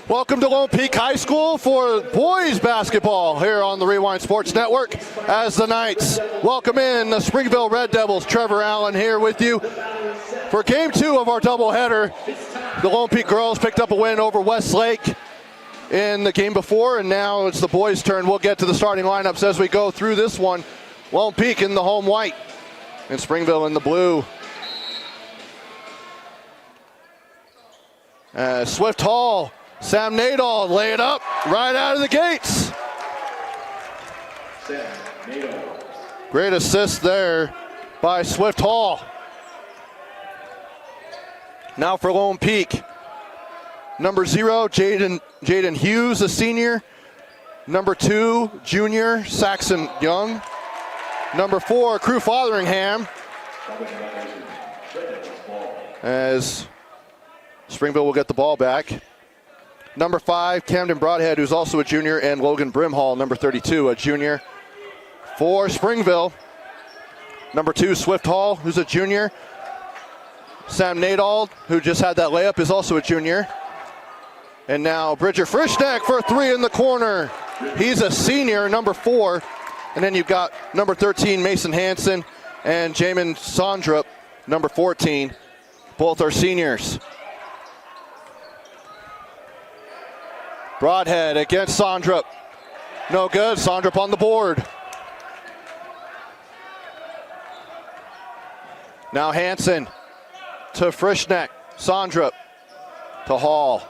Welcome to Lone Peak High School for boys basketball here on the Rewind Sports Network as the Knights welcome in the Springville Red Devils. Trevor Allen here with you for Game 2 of our doubleheader. The Lone Peak girls picked up a win over Westlake in the game before, and now it's the boys' turn. We'll get to the starting lineups as we go through this one. Lone Peak in the home white and Springville in the blue. Swift Hall, Sam Nadal lay it up right out of the gates. Great assist there by Swift Hall. Now for Lone Peak. Number 0, Jaden Hughes, a senior. Number 2, junior, Saxon Young. Number 4, Crew Fotheringham. As Springville will get the ball back. Number 5, Camden Broadhead, who's also a junior, and Logan Brimhall, number 32, a junior. For Springville, number 2, Swift Hall, who's a junior. Sam Nadal, who just had that layup, is also a junior. And now Bridger Frischneck for 3 in the corner. He's a senior, number 4. And then you've got number 13, Mason Hansen, and Jamin Sondrup, number 14. Both are seniors. Broadhead against Sondrup. No good. Sondrup on the board. Now Hansen to Frischneck. Sondrup to Hall.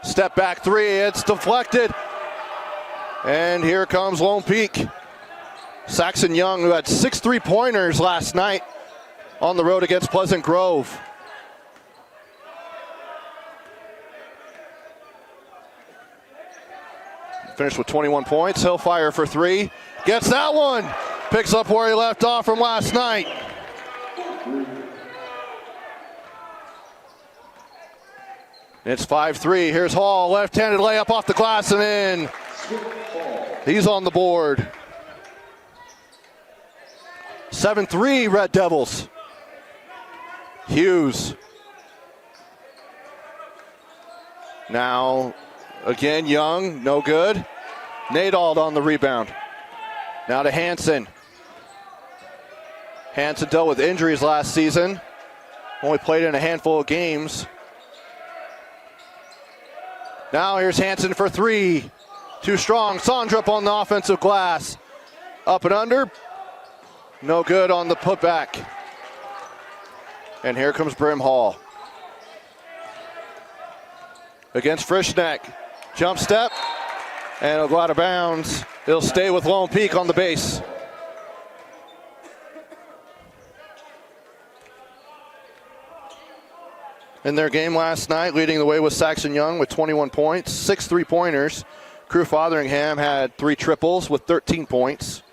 Step back 3. It's deflected. And here comes Lone Peak. Saxon Young, who had 6 3-pointers last night on the road against Pleasant Grove. Finished with 21 points. He'll fire for 3. Gets that one. Picks up where he left off from last night. It's 5-3. Here's Hall. Left-handed layup off the glass and in. He's on the board. 7-3 Red Devils. Hughes. Now, again, Young, no good. Nadal on the rebound. Now to Hansen. Hansen dealt with injuries last season. Only played in a handful of games. Now here's Hansen for 3. Too strong. Sondrup on the offensive glass. Up and under. No good on the putback. And here comes Brimhall. Against Frischneck. Jump step. And it'll go out of bounds. It'll stay with Lone Peak on the base. In their game last night, leading the way was Saxon Young with 21 points, 6 3-pointers. Crew Fotheringham had 3 triples with 13 points.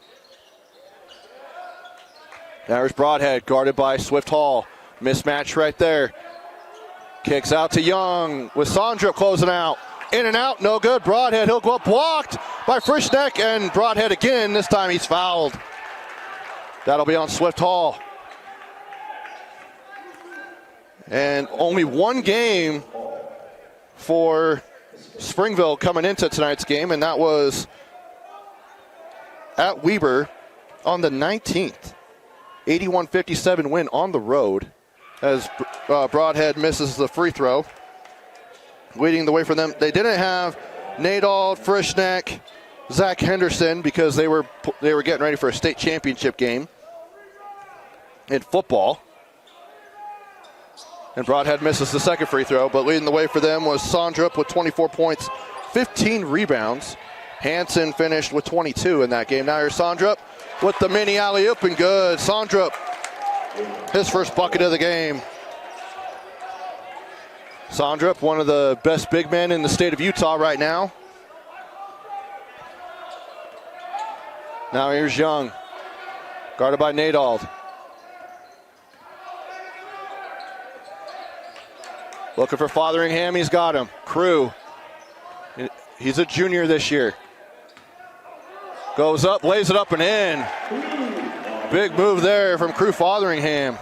There's Broadhead, guarded by Swift Hall. Mismatch right there. Kicks out to Young with Sondrup closing out. In and out, no good. Broadhead, he'll go up, blocked by Frischneck, and Broadhead again. This time he's fouled. That'll be on Swift Hall. And only one game for Springville coming into tonight's game, and that was at Weber on the 19th. 81-57 win on the road as Broadhead misses the free throw. Leading the way for them. They didn't have Nadal, Frischneck, Zach Henderson because they were getting ready for a state championship game in football. And Broadhead misses the second free throw, but leading the way for them was Sondrup with 24 points, 15 rebounds. Hansen finished with 22 in that game. Now here's Sondrup with the mini alley-oop and good. Sondrup, his first bucket of the game. Sondrup, one of the best big men in the state of Utah right now. Now here's Young, guarded by Nadal. Looking for Fotheringham, he's got him. Crew, he's a junior this year. Goes up, lays it up and in. Big move there from Crew Fotheringham.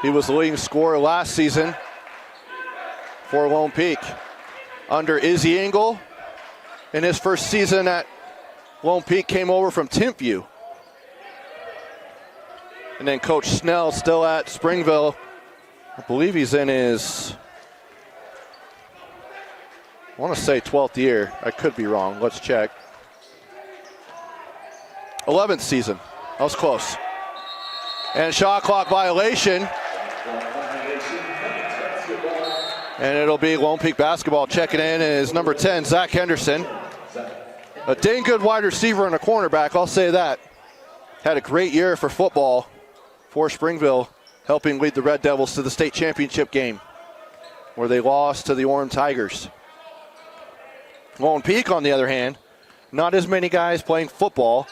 He was the leading scorer last season for Lone Peak. Under Izzy Engel, in his first season at Lone Peak, came over from Timpview. And then Coach Snell still at Springville. I believe he's in his, I want to say 12th year. I could be wrong. Let's check. 11th season. That was close. And shot clock violation. And it'll be Lone Peak basketball. Checking in is number 10, Zach Henderson. A dang good wide receiver and a cornerback, I'll say that. Had a great year for football for Springville, helping lead the Red Devils to the state championship game, where they lost to the Orem Tigers. Lone Peak, on the other hand, not as many guys playing football,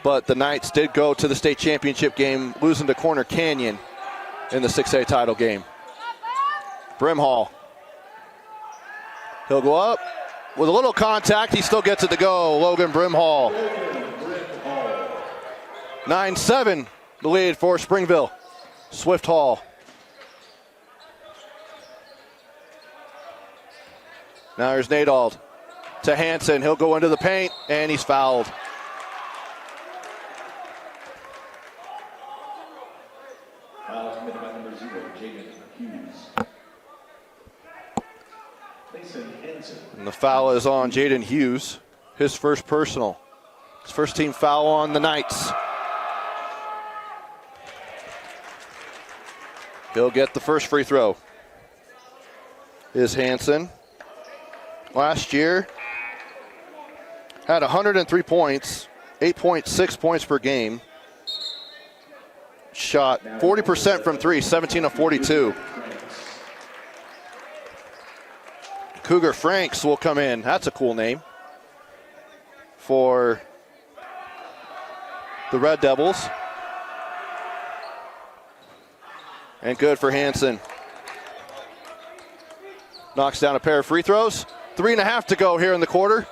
but the Knights did go to the state championship game, losing to Corner Canyon in the 6A title game. Brimhall. He'll go up with a little contact. He still gets it to go. Logan Brimhall. 9-7, the lead for Springville. Swift Hall. Now here's Nadald to Hanson. He'll go into the paint, and he's fouled. And the foul is on Jaden Hughes, his first personal. His first team foul on the Knights. He'll get the first free throw. Is Hanson. Last year, had 103 points, 8.6 points per game. Shot 40% from three, 17 of 42. Cougar Franks will come in. That's a cool name for the Red Devils. And good for Hanson. Knocks down a pair of free throws. 3.5 to go here in the quarter.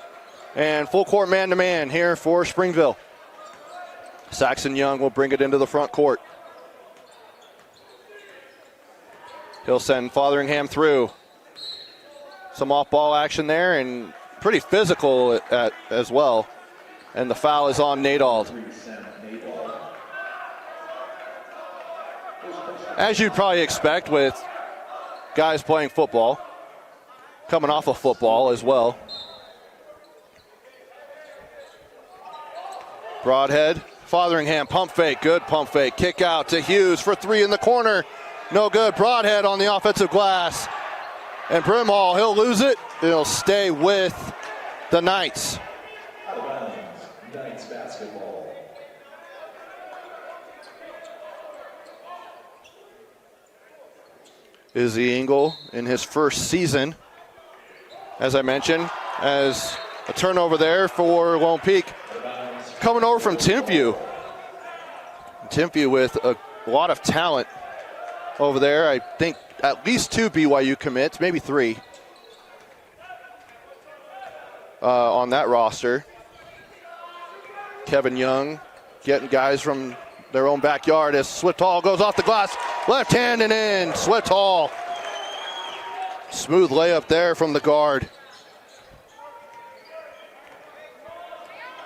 And full court man-to-man here for Springville. Saxon Young will bring it into the front court. He'll send Fotheringham through. Some off-ball action there, and pretty physical as well. And the foul is on Nadald. As you'd probably expect with guys playing football, coming off of football as well. Broadhead, Fotheringham, pump fake, good pump fake. Kick out to Hughes for three in the corner. No good. Broadhead on the offensive glass. And Brimhall, he'll lose it. He'll stay with the Knights. Out of bounds, Knights basketball. Izzy Engel in his first season, as I mentioned, as a turnover there for Lone Peak. Coming over from Timpview. Timpview with a lot of talent over there. I think at least 2 BYU commits, maybe 3 on that roster. Kevin Young getting guys from their own backyard as Swift Hall goes off the glass. Left hand and in. Swift Hall. Smooth layup there from the guard.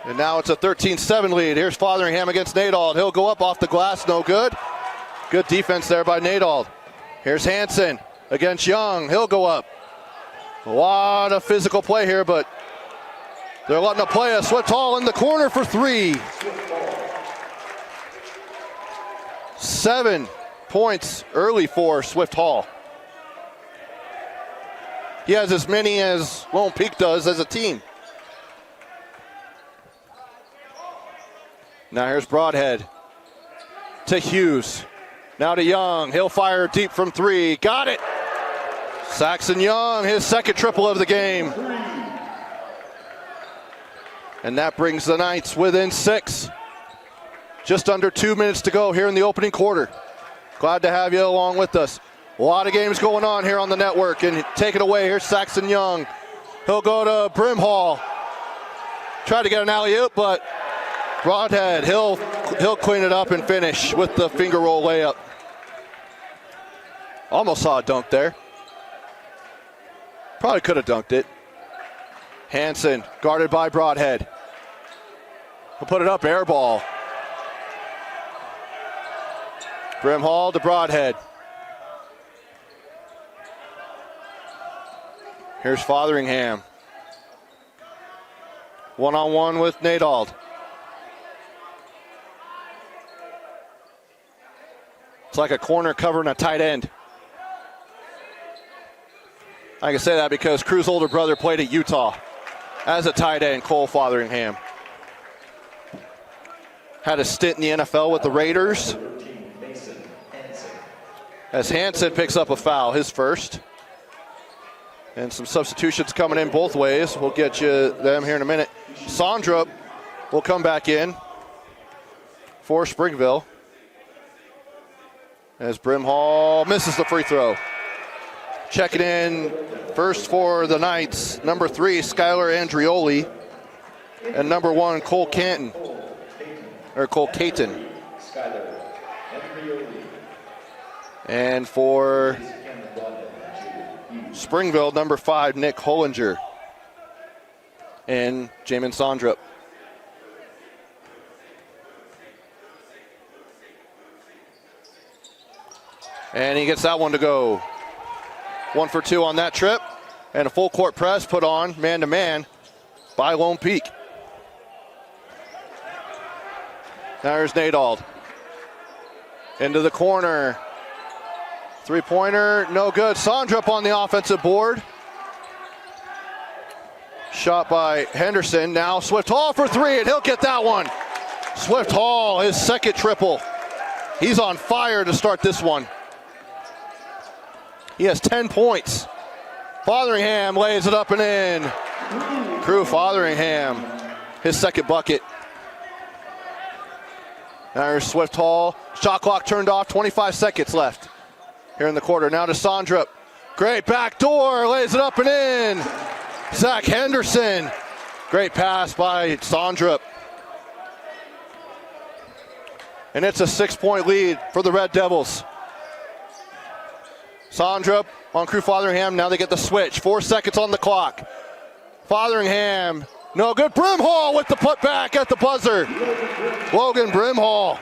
And now it's a 13-7 lead. Here's Fotheringham against Nadald. He'll go up off the glass. No good. Good defense there by Nadald. Here's Hanson against Young. He'll go up. A lot of physical play here, but they're letting it play. Swift Hall in the corner for 3. 7 points early for Swift Hall. He has as many as Lone Peak does as a team. Now here's Broadhead to Hughes. Now to Young. He'll fire deep from 3. Got it. Saxon Young, his second triple of the game. And that brings the Knights within 6. Just under 2 minutes to go here in the opening quarter. Glad to have you along with us. A lot of games going on here on the network. And take it away. Here's Saxon Young. He'll go to Brimhall. Try to get an alley-oop, but Broadhead, he'll clean it up and finish with the finger roll layup. Almost saw a dunk there. Probably could have dunked it. Hansen guarded by Broadhead. He'll put it up, air ball. Brimhall to Broadhead. Here's Fotheringham. One-on-one with Nadald. It's like a corner covering a tight end. I can say that because Crew's older brother played at Utah as a tight end, Cole Fotheringham. Had a stint in the NFL with the Raiders. As Hansen picks up a foul, his first. And some substitutions coming in both ways. We'll get you them here in a minute. Sondrup will come back in for Springville. As Brimhall misses the free throw. Checking in first for the Knights, number 3, Skylar Andrioli. And number 1, Cole Caton. And for Springville, number 5, Nick Hollinger. And Jamin Sondrup. And he gets that one to go. 1 for 2 on that trip. And a full court press put on man-to-man by Lone Peak. Now here's Nadald. Into the corner. Three-pointer, no good. Sondrup on the offensive board. Shot by Henderson. Now Swift Hall for 3, and he'll get that one. Swift Hall, his second triple. He's on fire to start this one. He has 10 points. Fotheringham lays it up and in. Crew Fotheringham, his second bucket. Now here's Swift Hall. Shot clock turned off, 25 seconds left here in the quarter. Now to Sondrup. Great backdoor, lays it up and in. Zach Henderson. Great pass by Sondrup. And it's a 6-point lead for the Red Devils. Sondrup on Crew Fotheringham. Now they get the switch. 4 seconds on the clock. Fotheringham, no good. Brimhall with the putback at the buzzer. Logan Brimhall.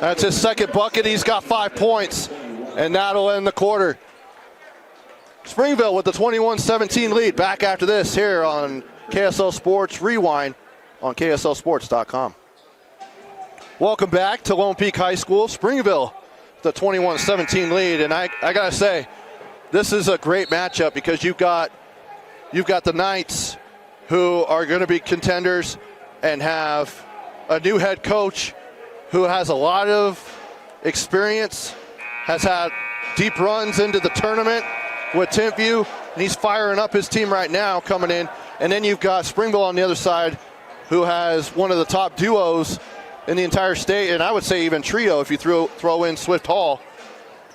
That's his second bucket. He's got 5 points, and that'll end the quarter. Springville with the 21-17 lead. Back after this here on KSL Sports Rewind on KSLSports.com. Welcome back to Lone Peak High School. Springville, the 21-17 lead, and I gotta say, this is a great matchup because you've got the Knights, who are going to be contenders and have a new head coach who has a lot of experience, has had deep runs into the tournament with Timpview, and he's firing up his team right now coming in. And then you've got Springville on the other side, who has one of the top duos in the entire state, and I would say even trio if you throw in Swift Hall.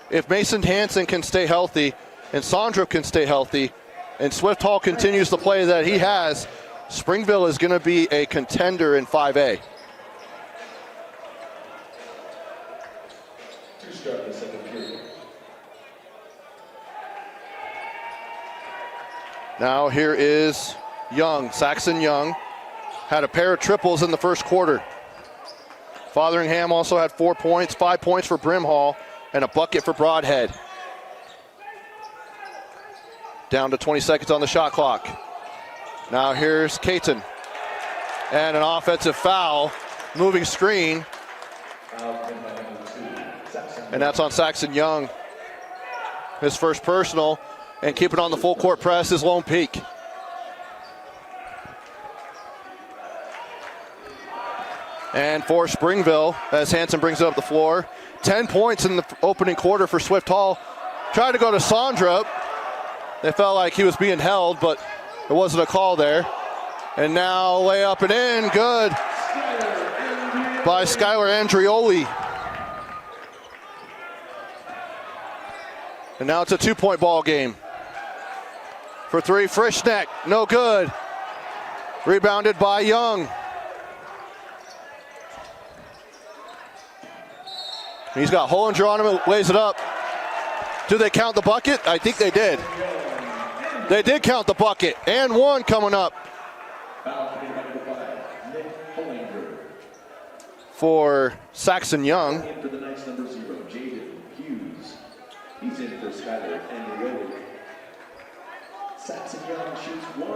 If Mason Hansen can stay healthy and Sondrup can stay healthy and Swift Hall continues the play that he has, Springville is going to be a contender in 5A. Now here is Young, Saxon Young. Had a pair of triples in the first quarter. Fotheringham also had 4 points, 5 points for Brimhall, and a bucket for Broadhead. Down to 20 seconds on the shot clock. Now here's Caton. And an offensive foul, moving screen. And that's on Saxon Young. His first personal, and keeping on the full court press is Lone Peak. And for Springville, as Hansen brings it up the floor, 10 points in the opening quarter for Swift Hall. Tried to go to Sondrup. They felt like he was being held, but there wasn't a call there. And now layup and in, good by Skylar Andrioli. And now it's a 2-point ball game. For 3, Frischneck, no good. Rebounded by Young. He's got Hollinger on him, lays it up. Do they count the bucket? I think they did. They did count the bucket. And one coming up for Saxon Young. For the Knights, number 0, Jaden Hughes. He's in for Skyler and Rowan. Saxon Young shoots 1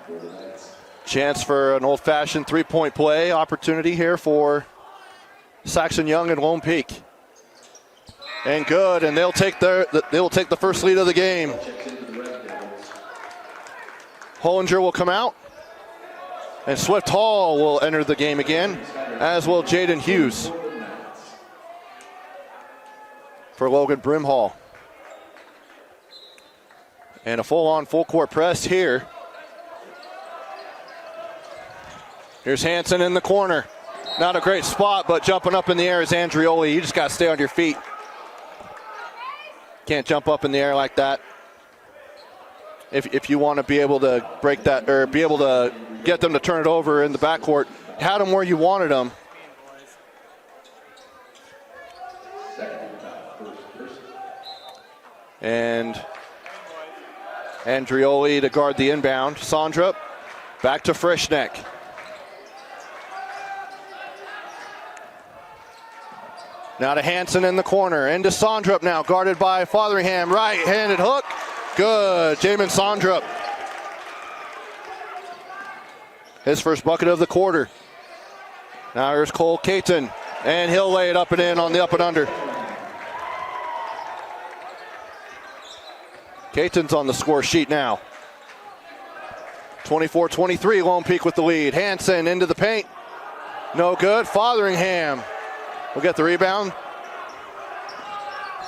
for the Knights. Chance for an old-fashioned three-point play opportunity here for Saxon Young and Lone Peak. And good, and they'll take the first lead of the game. Hollinger will come out, and Swift Hall will enter the game again, as will Jaden Hughes for Logan Brimhall. And a full-on, full-court press here. Here's Hansen in the corner. Not a great spot, but jumping up in the air is Andrioli. You just got to stay on your feet. Can't jump up in the air like that. If you want to be able to break that, or be able to get them to turn it over in the backcourt, had them where you wanted them. And Andrioli to guard the inbound. Sondrup back to Frischneck. Now to Hansen in the corner. Into Sondrup now, guarded by Fotheringham. Right-handed hook. Good. Jamin Sondrup. His first bucket of the quarter. Now here's Cole Caton. And he'll lay it up and in on the up and under. Caton's on the score sheet now. 24-23, Lone Peak with the lead. Hansen into the paint. No good. Fotheringham will get the rebound.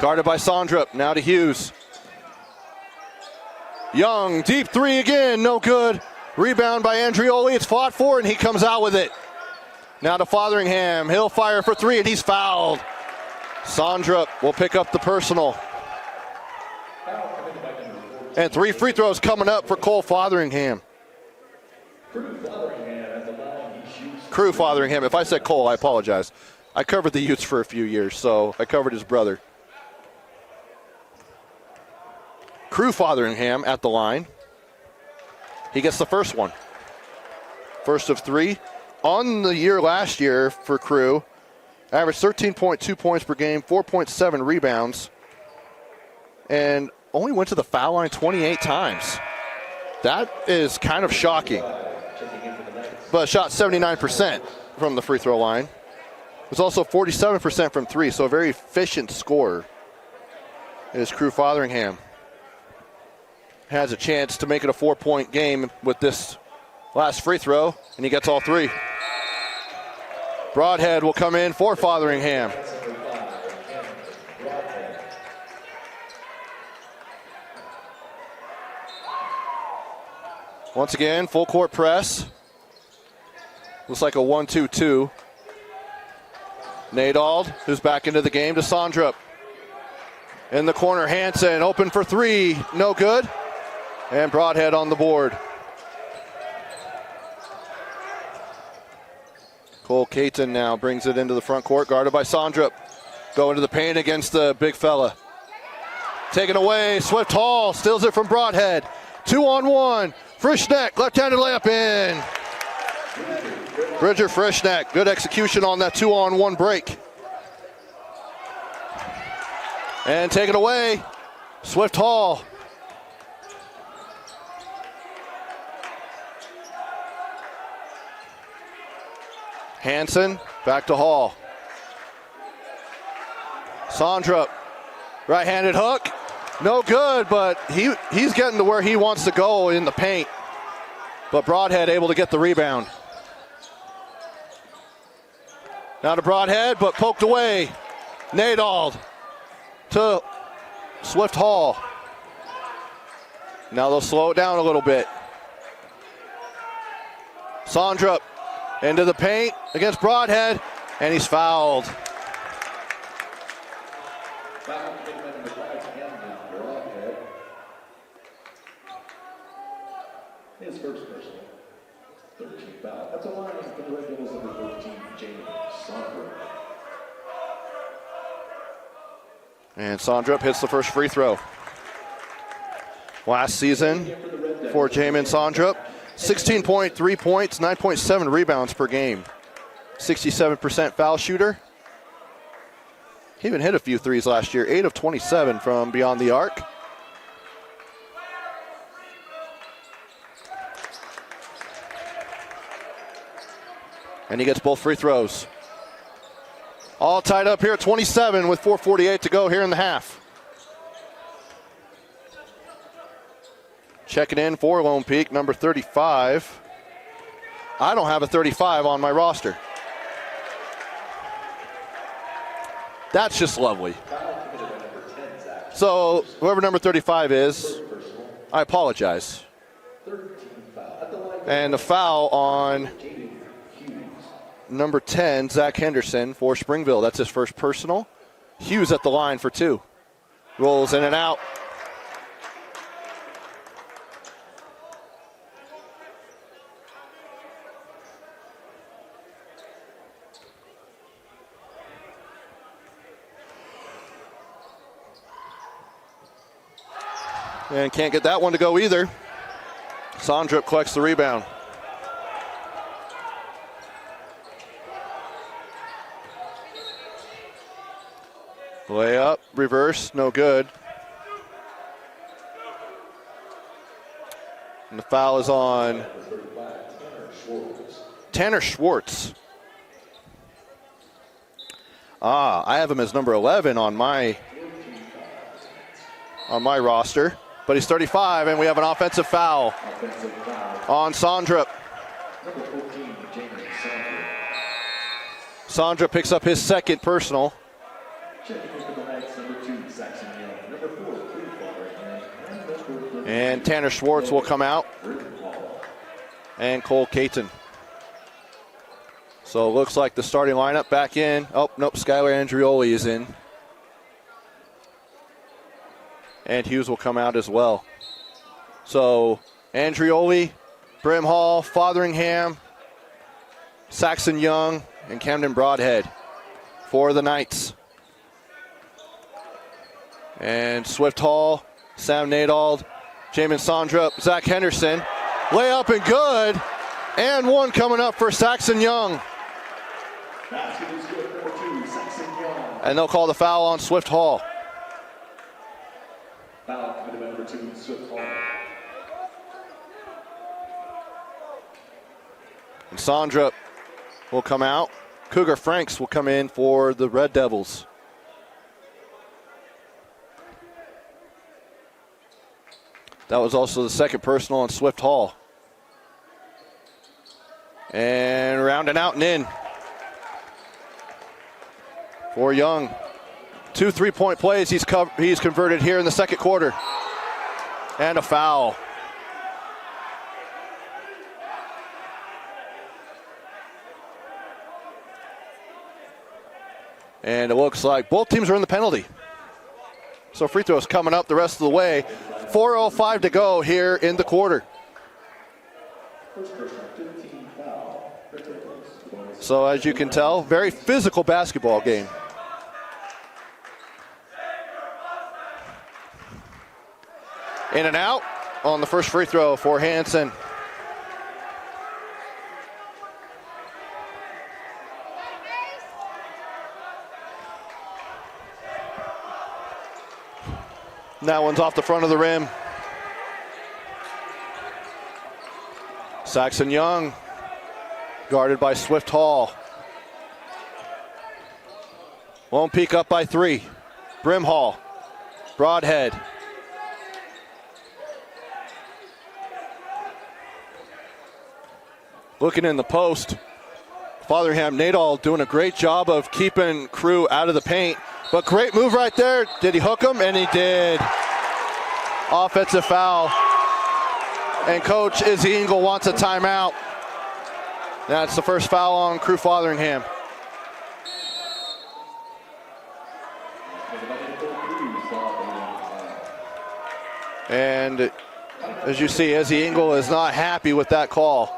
Guarded by Sondrup. Now to Hughes. Young, deep three again. No good. Rebound by Andrioli. It's fought for, and he comes out with it. Now to Fotheringham. He'll fire for three, and he's fouled. Sondrup will pick up the personal. And 3 free throws coming up for Cole Fotheringham. Crew Fotheringham. If I said Cole, I apologize. I covered the Utes for a few years, so I covered his brother. Crew Fotheringham at the line. He gets the first one. First of 3. On the year last year for Crew, averaged 13.2 points per game, 4.7 rebounds, and only went to the foul line 28 times. That is kind of shocking. But shot 79% from the free throw line. Was also 47% from 3, so a very efficient scorer is Crew Fotheringham. Has a chance to make it a 4-point game with this last free throw, and he gets all 3. Broadhead will come in for Fotheringham. Once again, full court press. Looks like a 1-2-2. Nadald, who's back into the game, to Sondrup. In the corner, Hansen, open for 3, no good. And Broadhead on the board. Cole Caton now brings it into the front court, guarded by Sondrup. Go into the paint against the big fella. Taken away, Swift Hall steals it from Broadhead. 2-on-1, Frischneck, left-handed layup in. Bridger Frischneck, good execution on that 2-on-1 break. And taken away, Swift Hall. Hansen, back to Hall. Sondrup, right-handed hook. No good, but he's getting to where he wants to go in the paint. But Broadhead able to get the rebound. Now to Broadhead, but poked away. Nadald to Swift Hall. Now they'll slow it down a little bit. Sondrup into the paint against Broadhead, and he's fouled. His first personal, 13 foul. That's a line for the Red Devils, number 14, James Sondrup. And Sondrup hits the first free throw. Last season for Jamin Sondrup, 16.3 points, 9.7 rebounds per game. 67% foul shooter. He even hit a few threes last year, 8 of 27 from beyond the arc. And he gets both free throws. All tied up here at 27 with 4:48 to go here in the half. Checking in for Lone Peak, number 35. I don't have a 35 on my roster. That's just lovely. So whoever number 35 is, I apologize. And the foul on number 10, Zach Henderson for Springville. That's his first personal. Hughes at the line for 2. Rolls in and out. And can't get that one to go either. Sondrup collects the rebound. Layup, reverse, no good. And the foul is on Tanner Schwartz. I have him as number 11 on my roster. But he's 35, and we have an offensive foul on Sondrup. Sondrup picks up his second personal. And Tanner Schwartz will come out. And Cole Caton. So it looks like the starting lineup back in. Oh, nope, Skylar Andrioli is in. And Hughes will come out as well. So Andrioli, Brimhall, Fotheringham, Saxon Young, and Camden Broadhead for the Knights. And Swift Hall, Sam Nadald, Jamin Sondrup, Zach Henderson. Layup and good. And one coming up for Saxon Young. And they'll call the foul on Swift Hall. Foul committed by number 2, Swift Hall. And Sondrup will come out. Cougar Franks will come in for the Red Devils. That was also the second personal on Swift Hall. And rounding out and in for Young. 2 3-point plays he's converted here in the second quarter. And a foul. And it looks like both teams are in the penalty. So free throws coming up the rest of the way. 4:05 to go here in the quarter. So as you can tell, very physical basketball game. In and out on the first free throw for Hansen. That one's off the front of the rim. Saxon Young, guarded by Swift Hall. Lone Peak up by 3. Brimhall, Broadhead. Looking in the post. Fotheringham Nadal doing a great job of keeping Crew out of the paint. But great move right there. Did he hook him? And he did. Offensive foul. And Coach Izzy Engel wants a timeout. That's the first foul on Crew Fotheringham. And as you see, Izzy Engel is not happy with that call.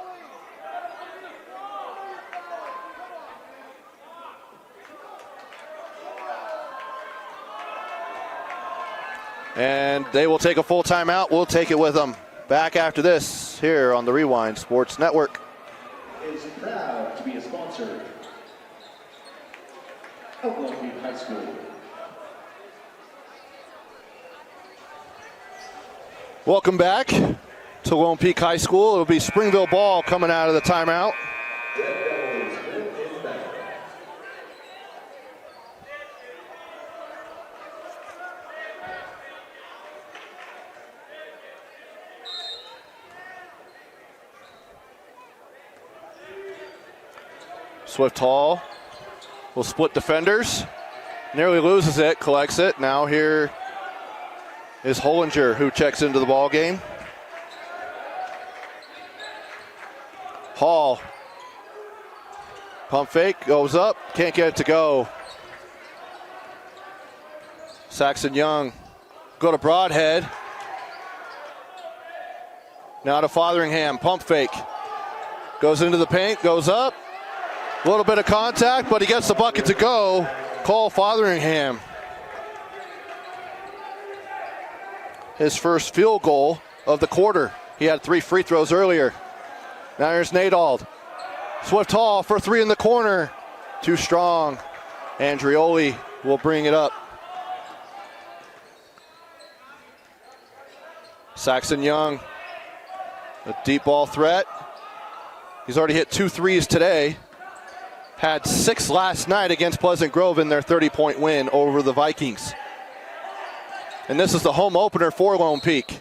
And they will take a full timeout. We'll take it with them. Back after this here on the Rewind Sports Network. Is proud to be a sponsor of Lone Peak High School. Welcome back to Lone Peak High School. It'll be Springville ball coming out of the timeout. Swift Hall will split defenders. Nearly loses it, collects it. Now here is Hollinger who checks into the ball game. Hall. Pump fake, goes up, can't get it to go. Saxon Young go to Broadhead. Now to Fotheringham, pump fake. Goes into the paint, goes up. A little bit of contact, but he gets the bucket to go. Cole Fotheringham. His first field goal of the quarter. He had 3 free throws earlier. Now here's Nadald. Swift Hall for 3 in the corner. Too strong. Andrioli will bring it up. Saxon Young, a deep ball threat. He's already hit 2 threes today. Had 6 last night against Pleasant Grove in their 30-point win over the Vikings. And this is the home opener for Lone Peak.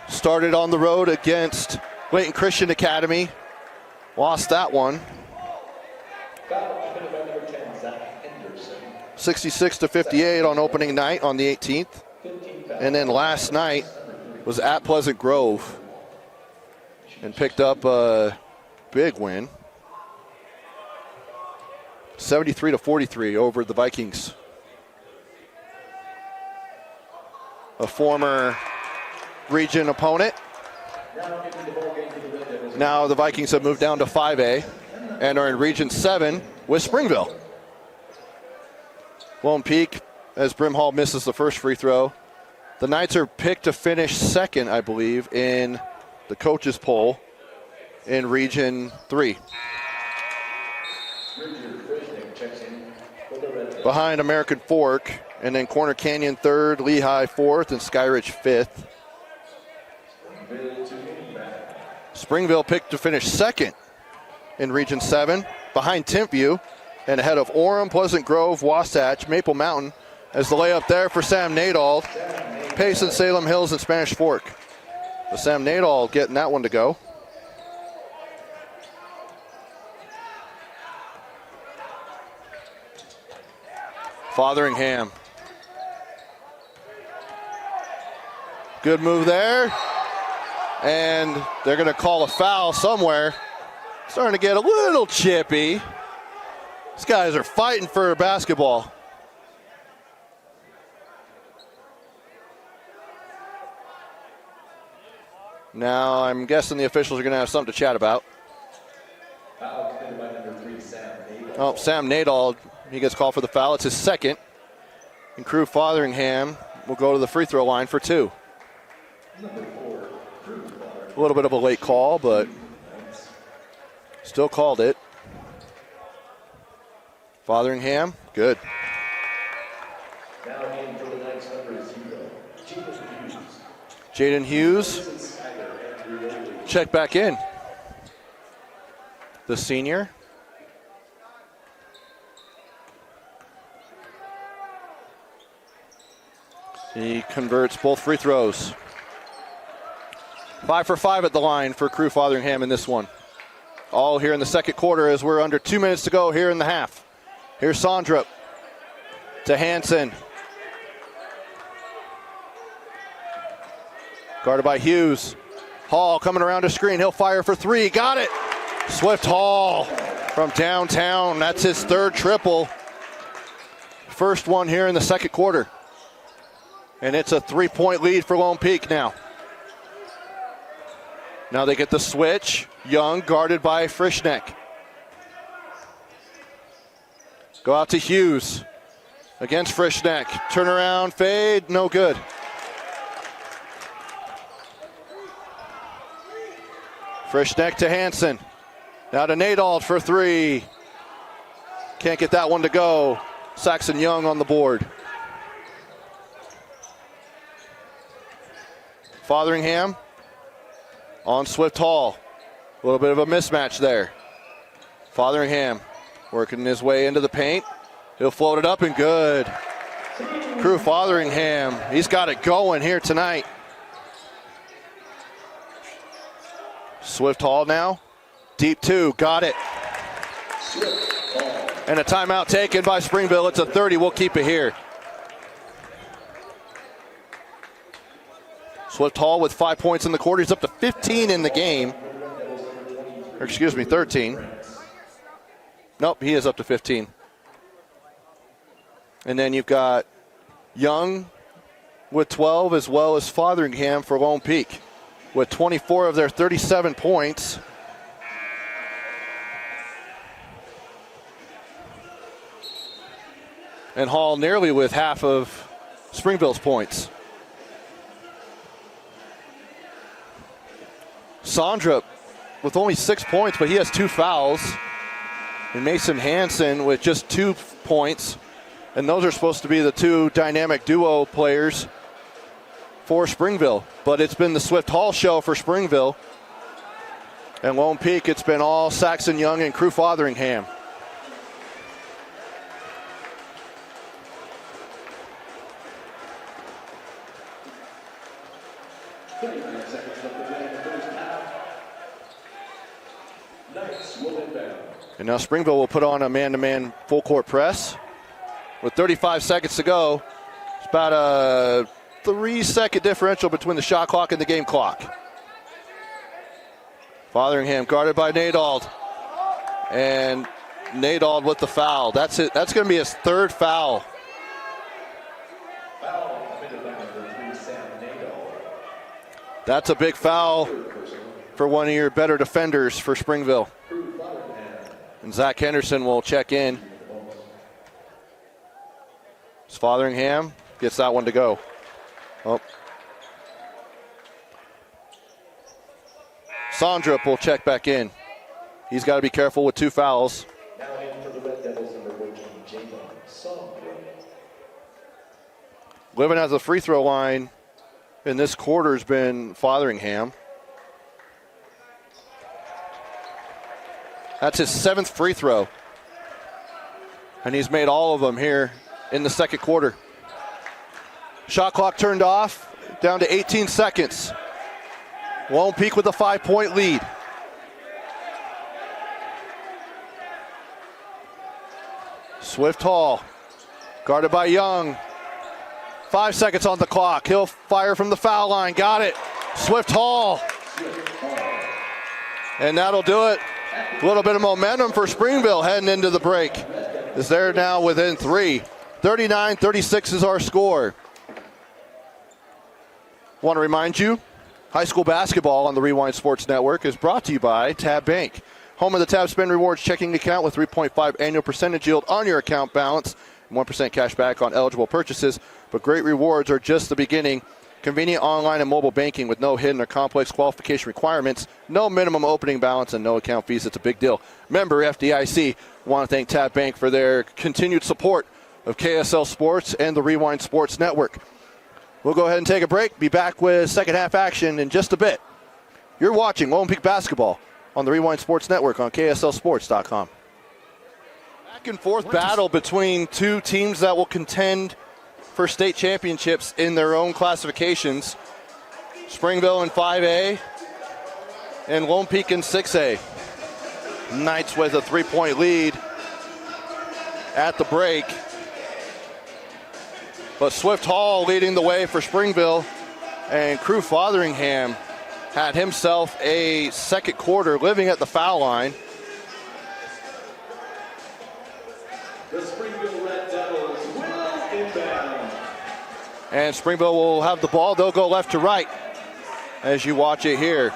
Started on the road against Layton Christian Academy. Lost that one. 66-58 on opening night on the 18th. And then last night was at Pleasant Grove and picked up a big win. 73-43 over the Vikings. A former region opponent. Now the Vikings have moved down to 5A and are in Region 7 with Springville. Lone Peak, as Brimhall misses the first free throw. The Knights are picked to finish second, I believe, in the coaches poll in Region 3. Behind American Fork, and then Corner Canyon third, Lehigh fourth, and Skyridge fifth. Springville picked to finish second in Region 7, behind Timpview, and ahead of Orem, Pleasant Grove, Wasatch, Maple Mountain, as the layup there for Sam Nadald. Payson, Salem Hills, and Spanish Fork. But Sam Nadald getting that one to go. Fotheringham. Good move there. And they're going to call a foul somewhere. Starting to get a little chippy. These guys are fighting for basketball. Now I'm guessing the officials are going to have something to chat about. Oh, Sam Nadald, he gets called for the foul. It's his second. And Crew Fotheringham will go to the free throw line for 2. A little bit of a late call, but still called it. Fotheringham, good. Now in for the Knights number is Jaden Hughes. Check back in. The senior. He converts both free throws. 5 for 5 at the line for Crew Fotheringham in this one. All here in the second quarter as we're under 2 minutes to go here in the half. Here's Sondrup to Hansen. Guarded by Hughes. Hall coming around a screen. He'll fire for 3. Got it. Swift Hall from downtown. That's his third triple. First one here in the second quarter. And it's a 3-point lead for Lone Peak now. Now they get the switch. Young guarded by Frischneck. Go out to Hughes against Frischneck. Turnaround, fade, no good. Frischneck to Hansen. Now to Nadald for three. Can't get that one to go. Saxon Young on the board. Fotheringham on Swift Hall. A little bit of a mismatch there. Fotheringham working his way into the paint. He'll float it up and good. Crew Fotheringham, he's got it going here tonight. Swift Hall now. Deep two, got it. And a timeout taken by Springville. It's a 30, we'll keep it here. Swift Hall with 5 points in the quarter. He's up to 15 in the game. Or excuse me, 13. Nope, he is up to 15. And then you've got Young with 12, as well as Fotheringham for Lone Peak with 24 of their 37 points. And Hall nearly with half of Springville's points. Sondrup with only 6 points, but he has 2 fouls. And Mason Hansen with just 2 points. And those are supposed to be the 2 dynamic duo players for Springville. But it's been the Swift Hall show for Springville. And Lone Peak, it's been all Saxon Young and Crew Fotheringham. And now Springville will put on a man-to-man full-court press. With 35 seconds to go, it's about a 3-second differential between the shot clock and the game clock. Fotheringham guarded by Nadald. And Nadald with the foul. That's it. That's going to be his 3rd foul. That's a big foul for one of your better defenders for Springville. And Zach Henderson will check in. Fotheringham gets that one to go. Oh. Sondrup will check back in. He's got to be careful with 2 fouls. Now in for the Red Devils, number 14, Jalen Sondrup. Living as a free throw line in this quarter has been Fotheringham. That's his 7th free throw. And he's made all of them here in the second quarter. Shot clock turned off, down to 18 seconds. Lone Peak with a 5-point lead. Swift Hall, guarded by Young. 5 seconds on the clock. He'll fire from the foul line. Got it. Swift Hall. And that'll do it. A little bit of momentum for Springville heading into the break. Is there now within 3. 39-36 is our score. Want to remind you, high school basketball on the Rewind Sports Network is brought to you by Tab Bank, home of the Tab Spend Rewards checking account with 3.5 annual percentage yield on your account balance and 1% cash back on eligible purchases. But great rewards are just the beginning. Convenient online and mobile banking with no hidden or complex qualification requirements, no minimum opening balance, and no account fees. It's a big deal. Member FDIC. Want to thank Tab Bank for their continued support of KSL Sports and the Rewind Sports Network. We'll go ahead and take a break. Be back with second half action in just a bit. You're watching Lone Peak Basketball on the Rewind Sports Network on KSLSports.com. Back and forth battle between 2 teams that will contend for state championships in their own classifications. Springville in 5A and Lone Peak in 6A. Knights with a 3-point lead at the break. But Swift Hall leading the way for Springville, and Crew Fotheringham had himself a second quarter living at the foul line. The Springville Red Devils will inbound. And Springville will have the ball. They'll go left to right as you watch it here.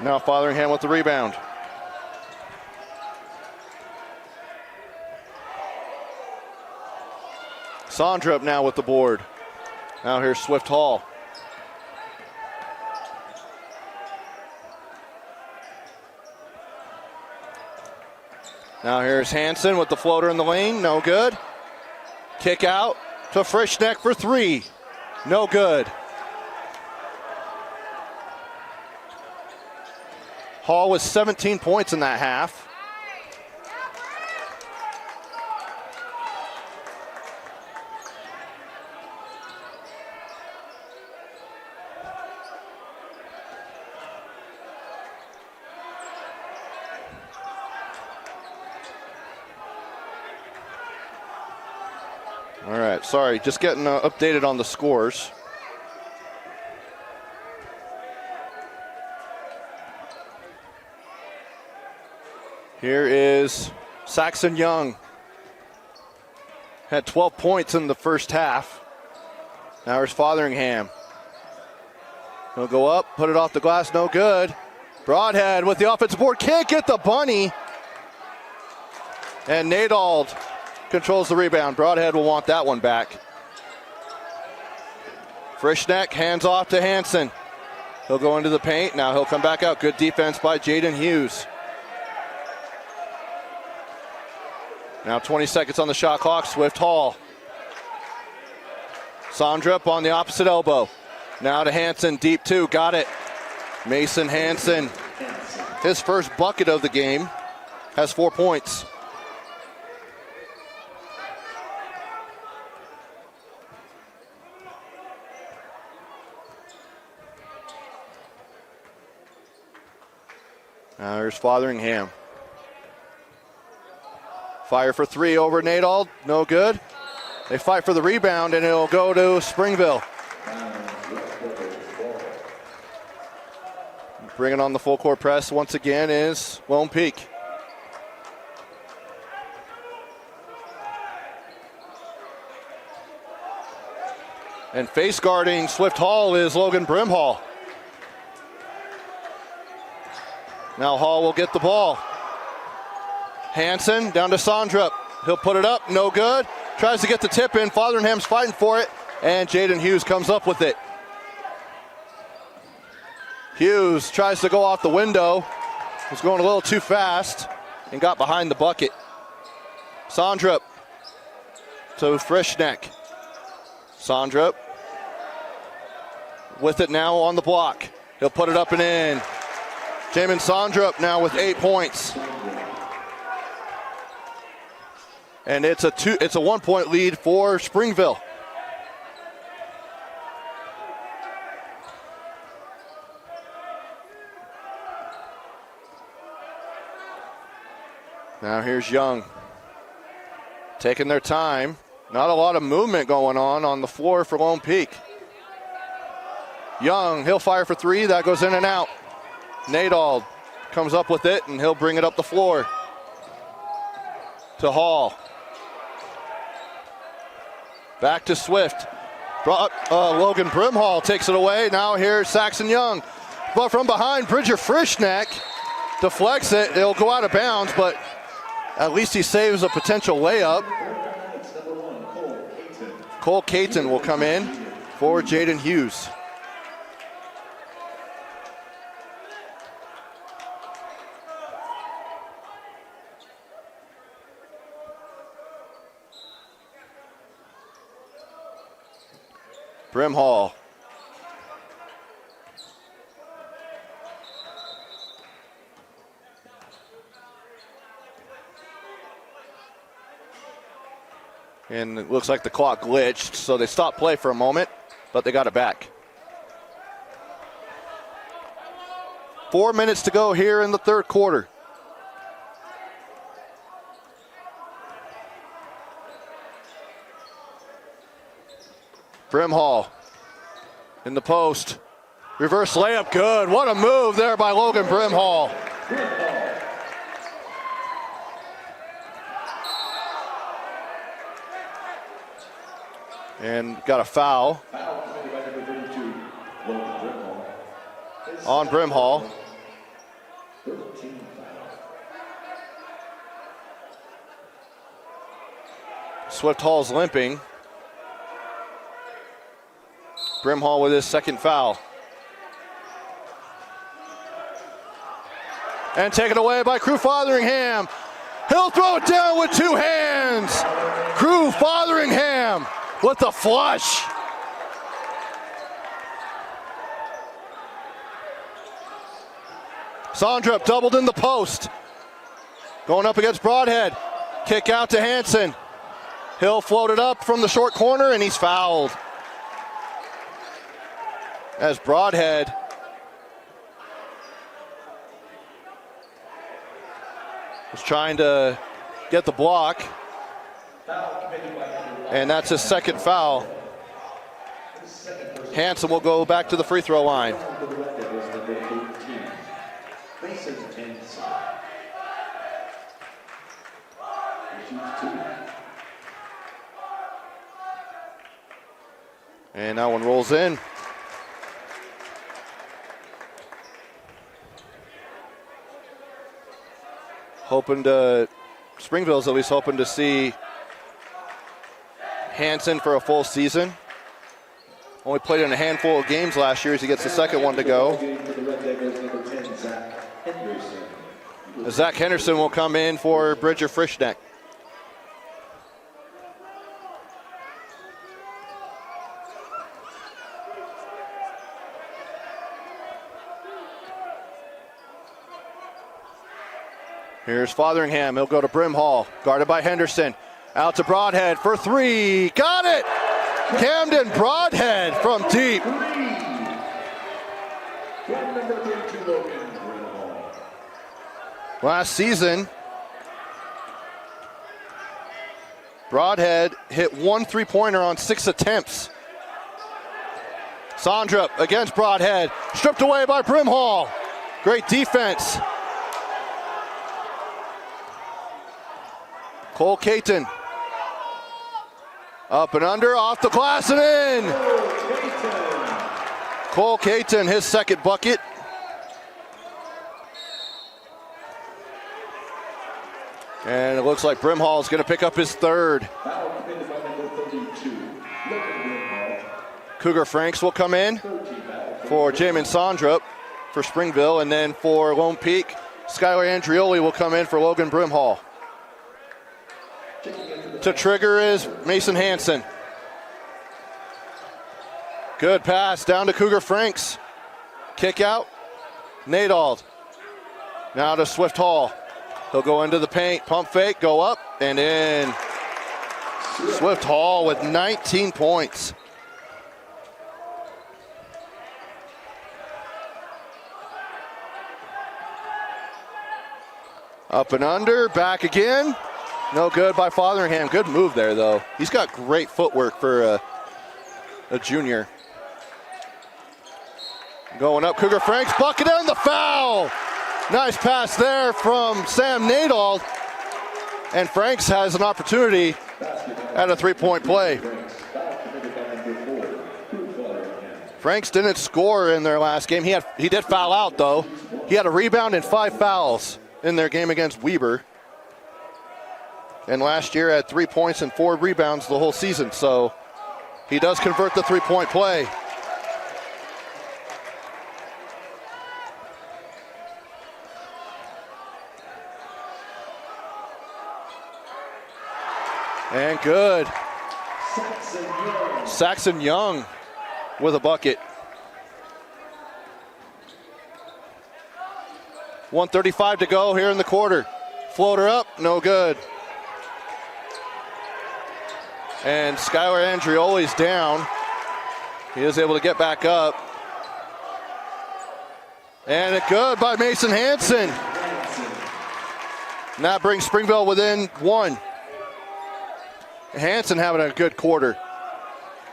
Now Fotheringham with the rebound. Sondrup now with the board. Now here's Swift Hall. Now here's Hansen with the floater in the lane, no good. Kick out to Frischneck for three, no good. Hall with 17 points in that half. All right, sorry, just getting updated on the scores. Here is Saxon Young. Had 12 points in the first half. Now here's Fotheringham. He'll go up, put it off the glass, no good. Broadhead with the offensive board, can't get the bunny. And Nadald controls the rebound. Broadhead will want that one back. Frischneck hands off to Hansen. He'll go into the paint. Now he'll come back out. Good defense by Jaden Hughes. Now 20 seconds on the shot clock. Swift Hall. Sondrup on the opposite elbow. Now to Hansen. Deep two. Got it. Mason Hansen. His first bucket of the game. Has 4 points. Now here's Fotheringham. Fire for three over Nadald, no good. They fight for the rebound and it'll go to Springville. Bringing on the full court press once again is Lone Peak. And face guarding Swift Hall is Logan Brimhall. Now Hall will get the ball. Hansen down to Sondrup. He'll put it up, no good. Tries to get the tip in. Fotheringham's fighting for it, and Jaden Hughes comes up with it. Hughes tries to go off the window. Was going a little too fast and got behind the bucket. Sondrup to Frischneck. Sondrup with it now on the block. He'll put it up and in. Jamin Sondrup now with 8 points. And it's a 1 point lead for Springville. Now here's Young. Taking their time. Not a lot of movement going on the floor for Lone Peak. Young, he'll fire for three. That goes in and out. Nadald comes up with it, and he'll bring it up the floor to Hall. Back to Swift. Logan Brimhall takes it away. Now here's Saxon Young. But from behind, Bridger Frischneck deflects it. It'll go out of bounds, but at least he saves a potential layup. Cole Caton will come in for Jaden Hughes. Brimhall. And it looks like the clock glitched, so they stopped play for a moment, but they got it back. 4 minutes to go here in the third quarter. Brimhall in the post. Reverse layup, good. What a move there by Logan Brimhall. And got a foul on Brimhall. Swift Hall's limping. Brimhall with his second foul. And taken away by Crew Fotheringham. He'll throw it down with two hands. Crew Fotheringham with the flush. Sondrup doubled in the post. Going up against Broadhead. Kick out to Hansen. Hill floated up from the short corner and he's fouled. As Broadhead was trying to get the block. And that's his second foul. Hansen will go back to the free throw line. And that one rolls in. Springville's at least hoping to see Hansen for a full season. Only played in a handful of games last year as he gets the second one to go. Zach Henderson will come in for Bridger Frischneck. Here's Fotheringham. He'll go to Brimhall. Guarded by Henderson. Out to Broadhead for three. Got it! Camden Broadhead from deep. Last season, Broadhead hit 1 3-pointer on 6 attempts. Sondrup against Broadhead. Stripped away by Brimhall. Great defense. Cole Caton. Up and under, off the glass and in. Cole Caton, his second bucket. And it looks like Brimhall is going to pick up his third. Cougar Franks will come in for Jamin Sondrup for Springville, and then for Lone Peak, Skylar Andrioli will come in for Logan Brimhall. To trigger is Mason Hansen. Good pass down to Cougar Franks. Kick out, Nadald. Now to Swift Hall. He'll go into the paint, pump fake, go up and in. Swift Hall with 19 points. Up and under, back again. No good by Fotheringham. Good move there, though. He's got great footwork for a junior. Going up, Cougar Franks, bucket and the foul. Nice pass there from Sam Nadald. And Franks has an opportunity at a three-point play. Franks didn't score in their last game. He did foul out, though. He had a rebound and 5 fouls in their game against Weber. And last year had 3 points and 4 rebounds the whole season. So he does convert the three-point play. And good. Saxon Young with a bucket. 1:35 to go here in the quarter. Floater up, no good. And Skylar Andrioli's down. He is able to get back up. And it good by Mason Hansen. And that brings Springville within 1. Hansen having a good quarter.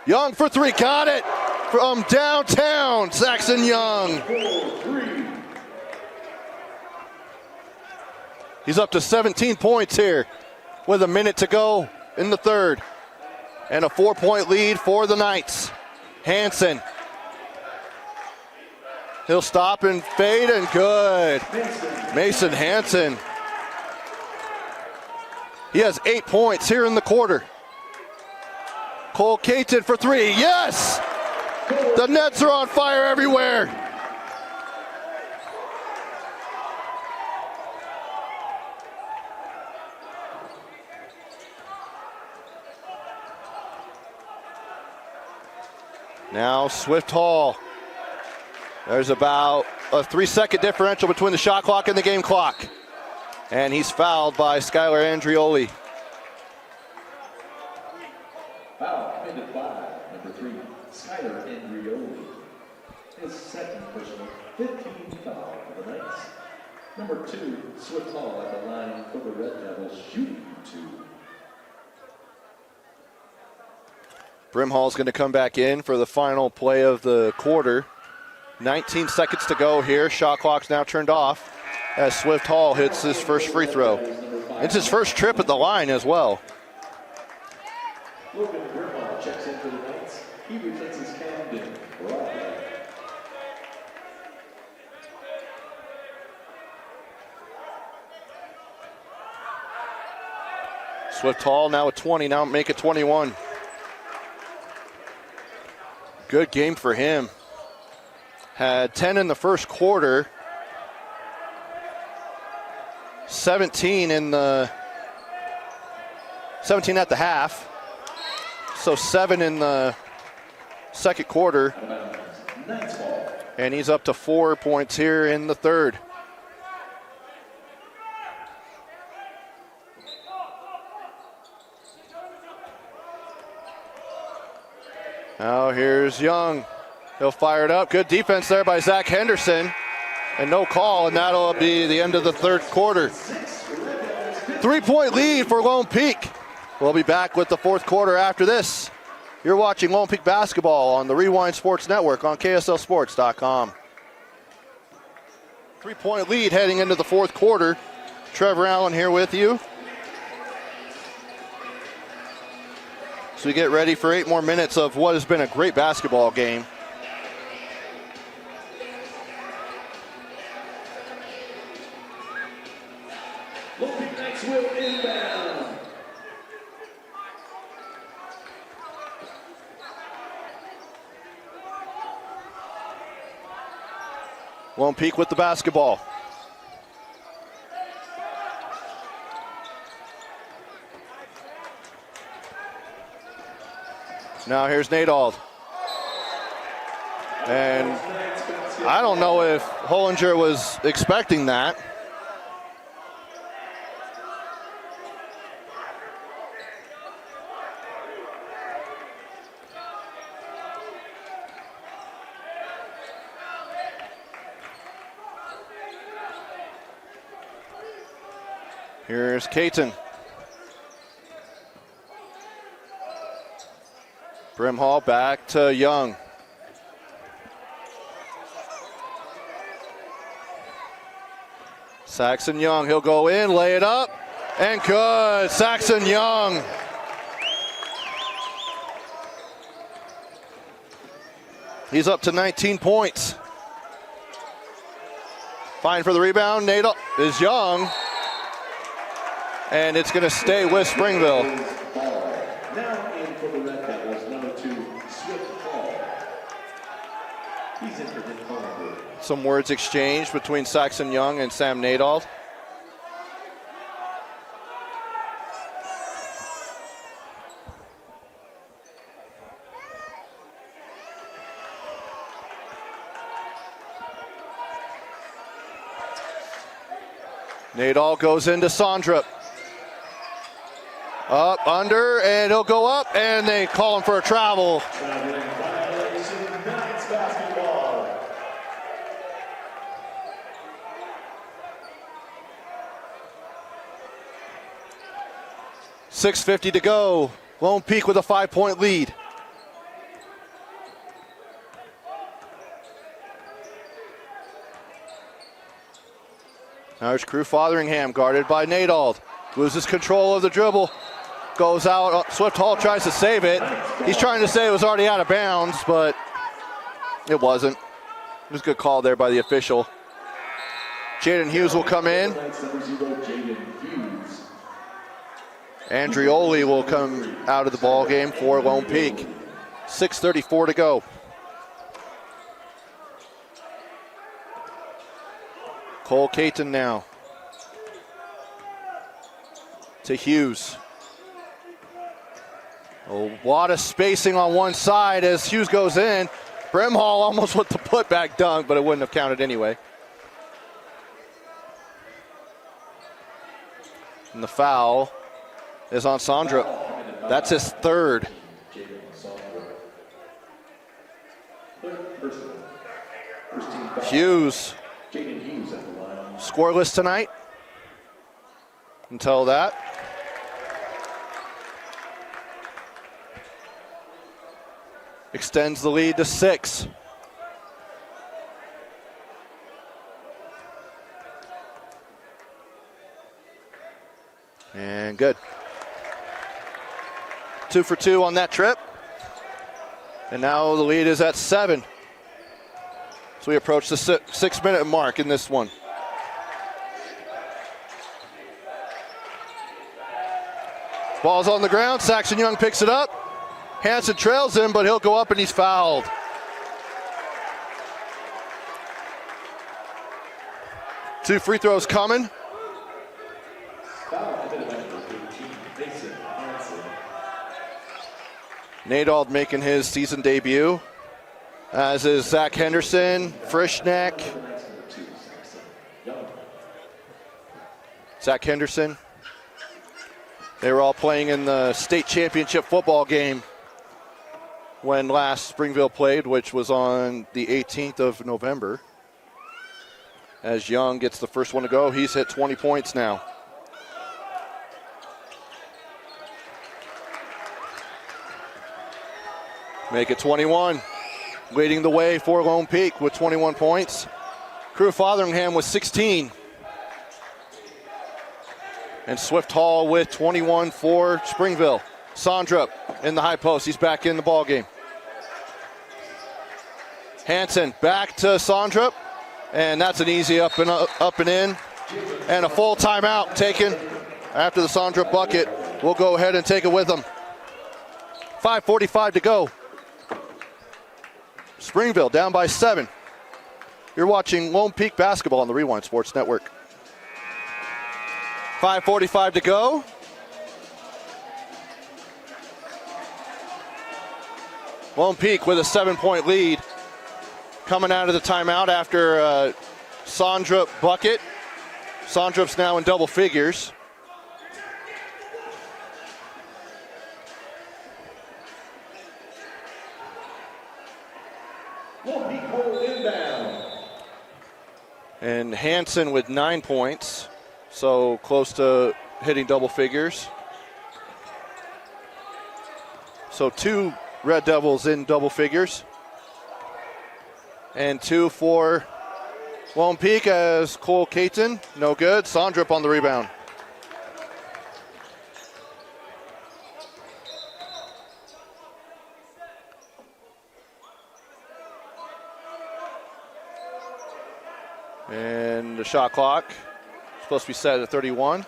Young for 3, got it from downtown, Saxon Young. He's up to 17 points here with a minute to go in the third. And a 4-point lead for the Knights. Hansen. He'll stop and fade and good. Mason Hansen. He has 8 points here in the quarter. Cole Caton for three. Yes! The nets are on fire everywhere. Now Swift Hall. There's about a 3-second differential between the shot clock and the game clock. And he's fouled by Skylar Andrioli. Foul committed by number 3, Skylar Andrioli. His second personal 15th foul for the Knights. Number 2, Swift Hall at the line for the Red Devils, shooting 2. Brimhall's going to come back in for the final play of the quarter. 19 seconds to go here. Shot clock's now turned off as Swift Hall hits his first free throw. It's his first trip at the line as well. Logan Brimhall checks in for the Knights. He replaces Camden Broadhead. Swift Hall now at 20, now make it 21. Good game for him. Had 10 in the first quarter. 17 at the half. So 7 in the second quarter. And he's up to 4 points here in the third. Now here's Young. He'll fire it up. Good defense there by Zach Henderson. And no call, and that'll be the end of the third quarter. 3-point lead for Lone Peak. We'll be back with the fourth quarter after this. You're watching Lone Peak basketball on the Rewind Sports Network on KSLSports.com. 3-point lead heading into the fourth quarter. Trevor Allen here with you. So we get ready for 8 more minutes of what has been a great basketball game. Will inbound. Lone Peak with the basketball. Now here's Nadald. And I don't know if Hollinger was expecting that. Here's Caton. Brimhall back to Young. Saxon Young, he'll go in, lay it up, and good. Saxon Young. He's up to 19 points. Fine for the rebound. Nadal is Young. And it's going to stay with Springville. Now in for the Red Devils, number 2, Swift Hall. He's in for Nick Hollenberg. Some words exchanged between Saxon Young and Sam Nadal. Nadal goes into Sondrup. Up, under, and he'll go up, and they call him for a travel. Traveling violation, Knights basketball. .650 to go. Lone Peak with a 5-point lead. Now there's Crew Fotheringham guarded by Nadald. Loses control of the dribble. Goes out. Swift Hall tries to save it. He's trying to say it was already out of bounds, but it wasn't. It was a good call there by the official. Jaden Hughes will come in. Andrioli will come out of the ball game for Lone Peak. 6:34 to go. Cole Caton now to Hughes. A lot of spacing on one side as Hughes goes in. Brimhall almost with the putback dunk, but it wouldn't have counted anyway. And the foul is on Sondrup. That's his third. Hughes scoreless tonight until that. Extends the lead to 6. And good. 2 for 2 on that trip. And now the lead is at 7. So we approach the 6-minute mark in this one. Ball's on the ground. Saxon Young picks it up. Hansen trails him, but he'll go up and he's fouled. Two free throws coming. Nadald making his season debut, as is Zach Henderson, Frischneck. Zach Henderson. They were all playing in the state championship football game when last Springville played, which was on the 18th of November. As Young gets the first one to go, he's hit 20 points now. Make it 21. Leading the way for Lone Peak with 21 points. Crew Fotheringham with 16. And Swift Hall with 21 for Springville. Sondrup in the high post. He's back in the ball game. Hansen back to Sondrup. And that's an easy up and in. And a full timeout taken after the Sondrup bucket. We'll go ahead and take it with them. 5:45 to go. Springville down by 7. You're watching Lone Peak basketball on the Rewind Sports Network. 5:45 to go. Lone Peak with a 7-point lead coming out of the timeout after a Sondrup bucket. Sondrup's now in double figures. And Hansen with 9 points, so close to hitting double figures. So 2 Red Devils in double figures. And 2 for Lone Peak as Cole Caton, no good. Sondrup on the rebound. And the shot clock supposed to be set at 31.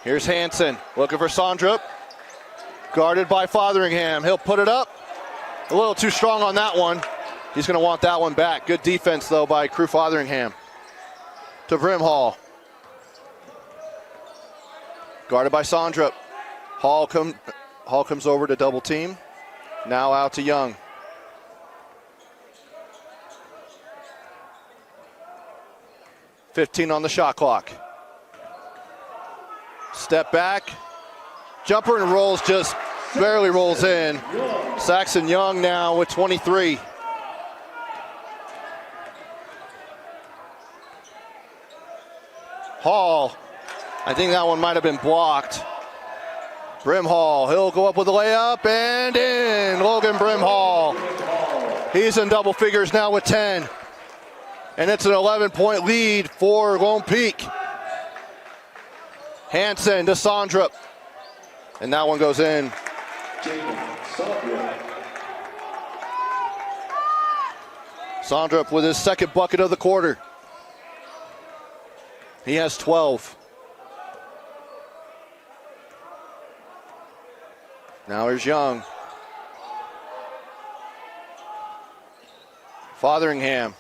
Here's Hansen looking for Sondrup. Guarded by Fotheringham. He'll put it up. A little too strong on that one. He's going to want that one back. Good defense, though, by Crew Fotheringham. To Brimhall. Guarded by Sondrup. Hall comes over to double team. Now out to Young. .15 on the shot clock. Step back. Jumper and rolls, just barely rolls in. Saxon Young now with 23. Hall, I think that one might have been blocked. Brimhall, he'll go up with a layup and in. Logan Brimhall. He's in double figures now with 10. And it's an 11-point lead for Lone Peak. Hansen to Sondrup. And that one goes in. Sondrup with his second bucket of the quarter. He has 12. Now here's Young. Fotheringham.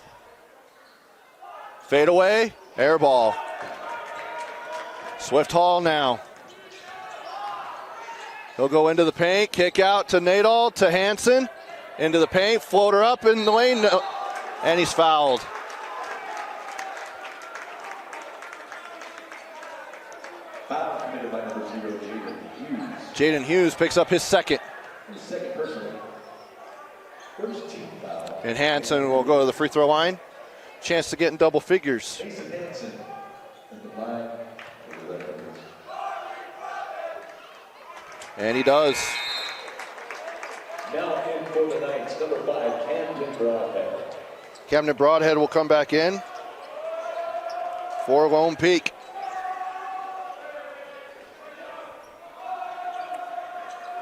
Fade away, air ball. Swift Hall now. He'll go into the paint, kick out to Nadal, to Hansen. Into the paint, floater up in the lane, and he's fouled. Foul committed by number 0, Jaden Hughes. Jaden Hughes picks up his second. His second personal. First team foul. And Hansen will go to the free throw line. Chance to get in double figures. Jason Hansen at the line for the Red Devils. And he does. Now in for the Knights, number 5, Camden Broadhead. Camden Broadhead will come back in for Lone Peak.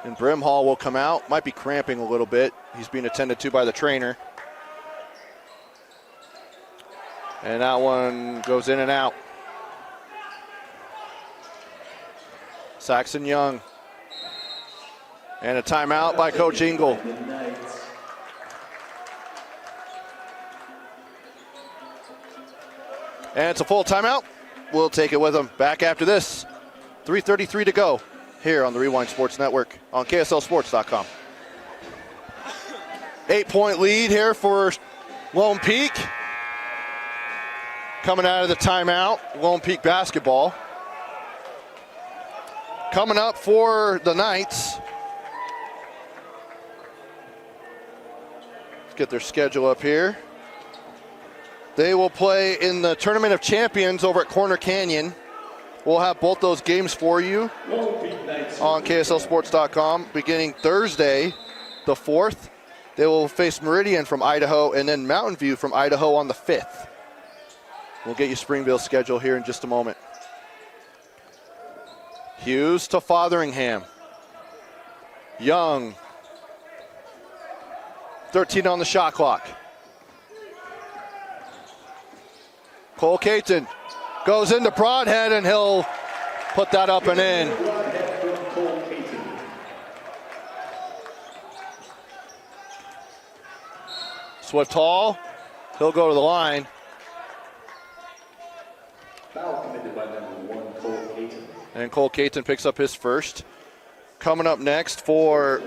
And Brimhall will come out. Might be cramping a little bit. He's being attended to by the trainer. And that one goes in and out. Saxon Young. And a timeout by Coach Engel. And it's a full timeout. We'll take it with them. Back after this. 3:33 to go here on the Rewind Sports Network on KSLSports.com. 8-point lead here for Lone Peak. Coming out of the timeout, Lone Peak basketball. Coming up for the Knights. Let's get their schedule up here. They will play in the Tournament of Champions over at Corner Canyon. We'll have both those games for you on KSLSports.com beginning Thursday, the 4th. They will face Meridian from Idaho and then Mountain View from Idaho on the 5th. We'll get you Springville's schedule here in just a moment. Hughes to Fotheringham. Young. 13 on the shot clock. Cole Caton goes into Broadhead and he'll put that up and in. Swift Hall, he'll go to the line. Foul committed by number 1, Cole Caton. And Cole Caton picks up his first. Coming up next for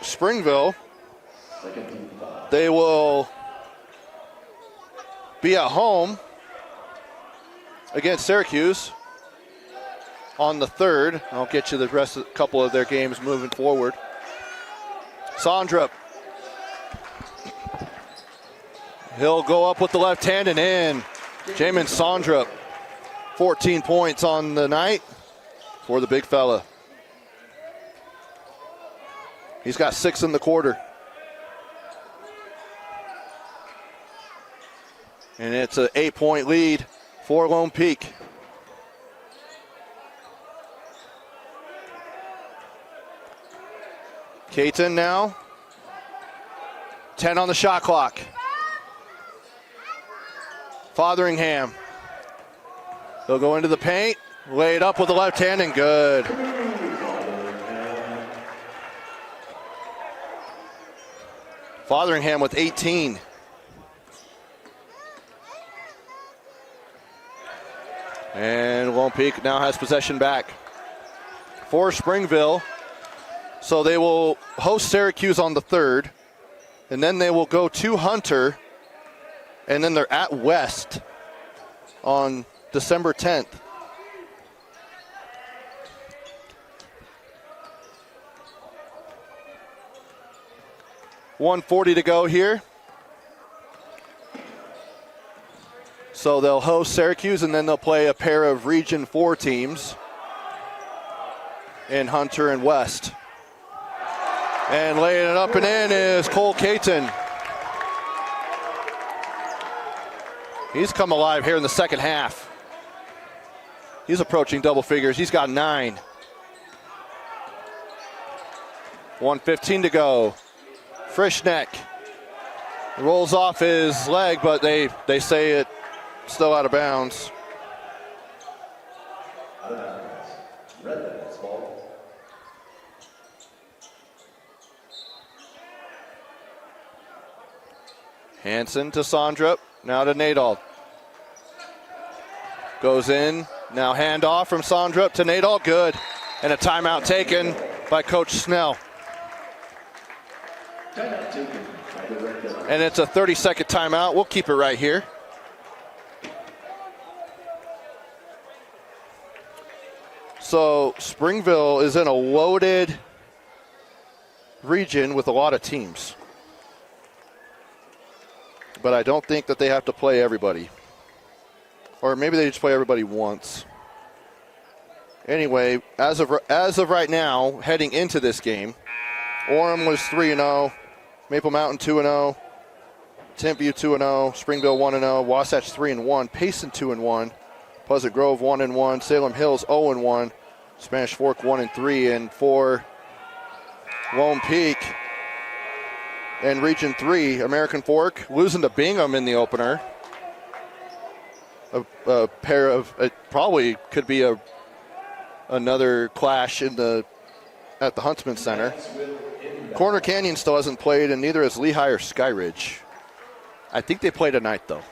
Springville, they will be at home against Syracuse on the 3rd. I'll get you the rest of a couple of their games moving forward. Sondrup. He'll go up with the left hand and in. Jamin Sondrup, 14 points on the night for the big fella. He's got 6 in the quarter. And it's an 8-point lead for Lone Peak. Caton now. 10 on the shot clock. Fotheringham. He'll go into the paint, lay it up with the left hand and good. Fotheringham with 18. And Lone Peak now has possession back for Springville. So they will host Syracuse on the 3rd, and then they will go to Hunter, and then they're at West on December 10th. .140 to go here. So they'll host Syracuse, and then they'll play a pair of Region 4 teams in Hunter and West. And laying it up and in is Cole Caton. He's come alive here in the second half. He's approaching double figures. He's got 9. 1:15 to go. Frischneck Rolls off his leg, but they say it still out of bounds. Out of bounds. Red Devils ball. Hansen to Sondrup, now to Nadal. Goes in, now handoff from Sondrup to Nadal, good. And a timeout taken by Coach Snell. Timeout taken by the Red Devils. And it's a 30-second timeout. We'll keep it right here. So Springville is in a loaded region with a lot of teams. But I don't think that they have to play everybody. Or maybe they just play everybody once. Anyway, as of right now, heading into this game, Orem was 3-0, Maple Mountain 2-0, Timpview 2-0, Springville 1-0, Wasatch 3-1, Payson 2-1, Pleasant Grove 1-1, Salem Hills 0-1, Spanish Fork 1-3, and for Lone Peak and Region 3, American Fork losing to Bingham in the opener. A pair of, it probably could be another clash at the Huntsman Center. Corner Canyon still hasn't played, and neither has Lehigh or Skyridge. I think they play tonight, though.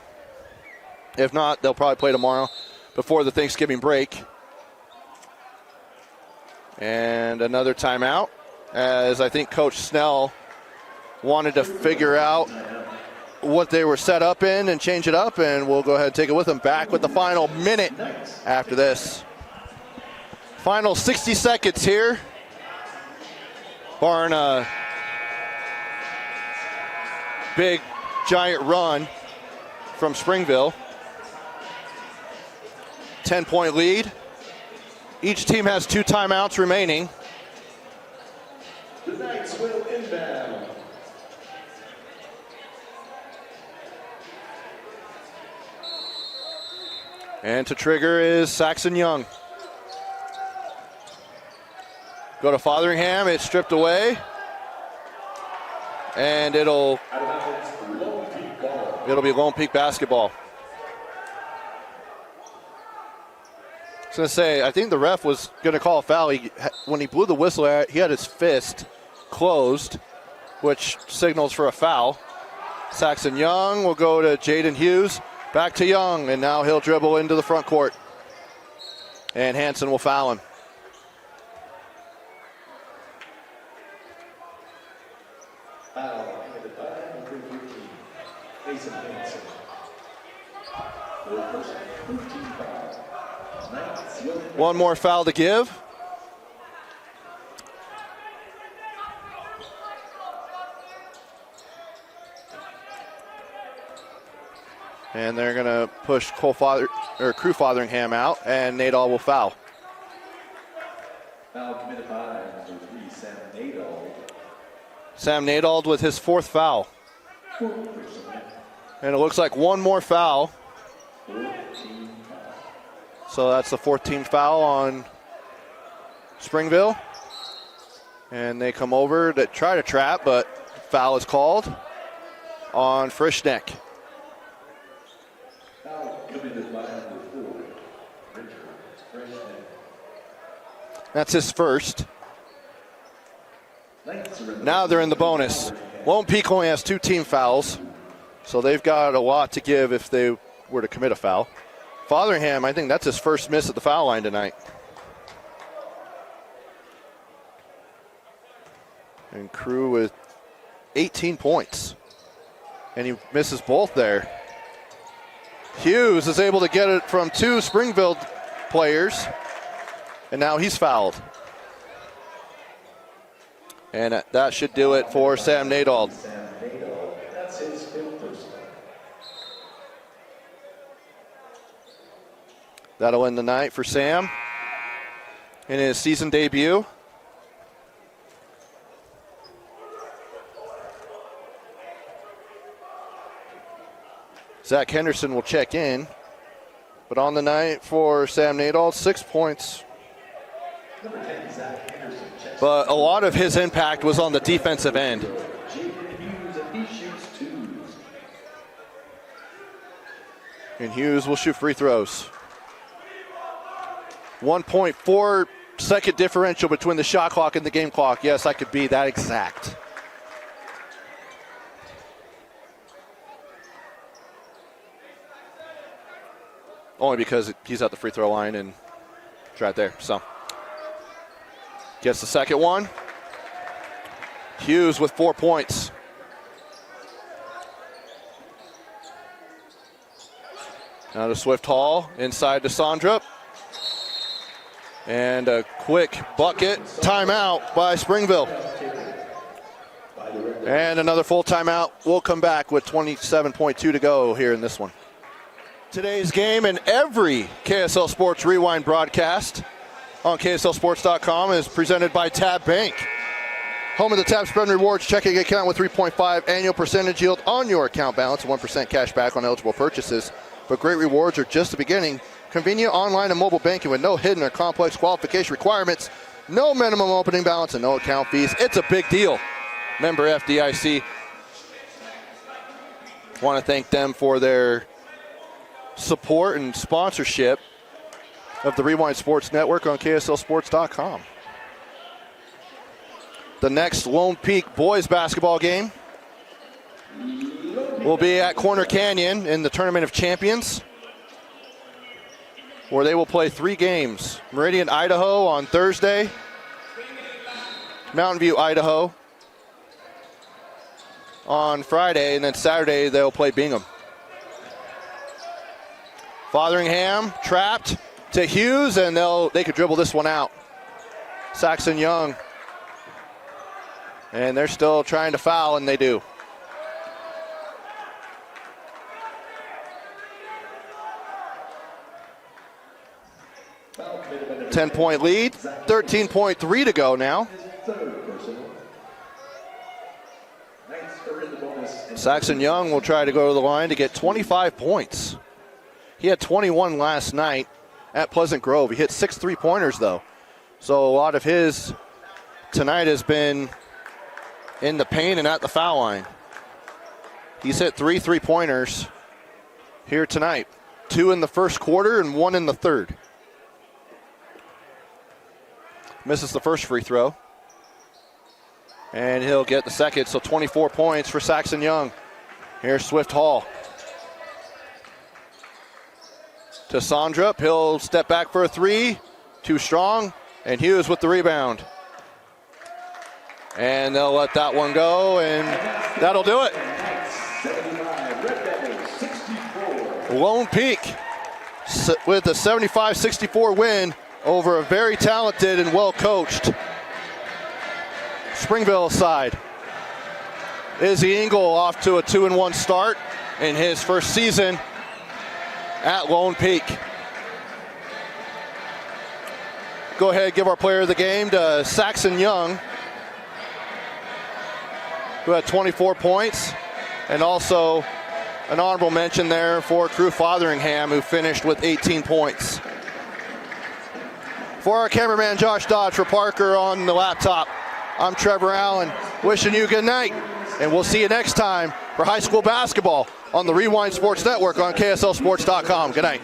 If not, they'll probably play tomorrow before the Thanksgiving break. And another timeout, as I think Coach Snell wanted to figure out what they were set up in and change it up, and we'll go ahead and take it with them. Back with the final minute after this. Final 60 seconds here. Barring a big, giant run from Springville. 10-point lead. Each team has 2 timeouts remaining. The Knights will inbound. And to trigger is Saxon Young. Go to Fotheringham, it's stripped away. And it'll be Lone Peak basketball. I was going to say, I think the ref was going to call a foul. When he blew the whistle, he had his fist closed, which signals for a foul. Saxon Young will go to Jaden Hughes. Back to Young, and now he'll dribble into the front court. And Hansen will foul him. Foul committed by number 13, Mason Hansen. For first 13 fouls. Knights will inbound. One more foul to give. And they're going to push Crew Fotheringham out, and Nadal will foul. Foul committed by number 3, Sam Nadal. Sam Nadal with his 4th foul. Fourth personal. And it looks like one more foul. 14 fouls. So that's the 14th foul on Springville. And they come over to try to trap, but foul is called on Frischneck. Committed by number 4, Richard Frischneck. That's his first. Knights are in the Now they're in the bonus. Lone Peak only has 2 team fouls, so they've got a lot to give if they were to commit a foul. Fotheringham, I think that's his first miss at the foul line tonight. And Crew with 18 points. And he misses both there. Hughes is able to get it from 2 Springville players, and now he's fouled. And that should do it for Sam Nadal. Sam Nadal. That's his 5th personal. That'll end the night for Sam in his season debut. Zach Henderson will check in. But on the night for Sam Nadal, 6 points. Number 10, Zach Henderson. But a lot of his impact was on the defensive end. Jaden Hughes, and he shoots 2s. And Hughes will shoot free throws. 1.4 second differential between the shot clock and the game clock. Yes, I could be that exact. Only because he's at the free throw line and it's right there. So gets the second one. Hughes with 4 points. Now to Swift Hall, inside to Sondrup. And a quick bucket. Timeout by Springville. And another full timeout. We'll come back with 27.2 to go here in this one. Today's game and every KSL Sports Rewind broadcast on KSLSports.com is presented by Tab Bank. Home of the Tab Spend Rewards checking account with 3.5 annual percentage yield on your account balance, 1% cash back on eligible purchases. But great rewards are just the beginning. Convenient online and mobile banking with no hidden or complex qualification requirements, no minimum opening balance, and no account fees. It's a big deal. Member FDIC. Want to thank them for their support and sponsorship of the Rewind Sports Network on KSLSports.com. The next Lone Peak boys basketball game will be at Corner Canyon in the Tournament of Champions, where they will play 3 games. Meridian, Idaho on Thursday. Mountain View, Idaho on Friday, and then Saturday they'll play Bingham. Fotheringham trapped to Hughes, and they could dribble this one out. Saxon Young. And they're still trying to foul, and they do. Ten-point lead, 13.3 to go now. Saxon Young will try to go to the line to get 25 points. He had 21 last night at Pleasant Grove. He hit 6 3-pointers, though. So a lot of his tonight has been in the paint and at the foul line. He's hit 3 3-pointers here tonight. 2 in the first quarter and 1 in the third. Misses the first free throw. And he'll get the second, so 24 points for Saxon Young. Here's Swift Hall. To Sondrup, he'll step back for a 3. Too strong, and Hughes with the rebound. And they'll let that one go, and that'll do it. Lone Peak with a 75-64 win over a very talented and well-coached Springville side. Izzy Engel off to a 2-1 start in his first season at Lone Peak. Go ahead and give our player of the game to Saxon Young, who had 24 points, and also an honorable mention there for Crew Fotheringham, who finished with 18 points. For our cameraman Josh Dodge, for Parker on the laptop, I'm Trevor Allen, wishing you good night, and we'll see you next time for high school basketball on the Rewind Sports Network on KSLSports.com. Good night.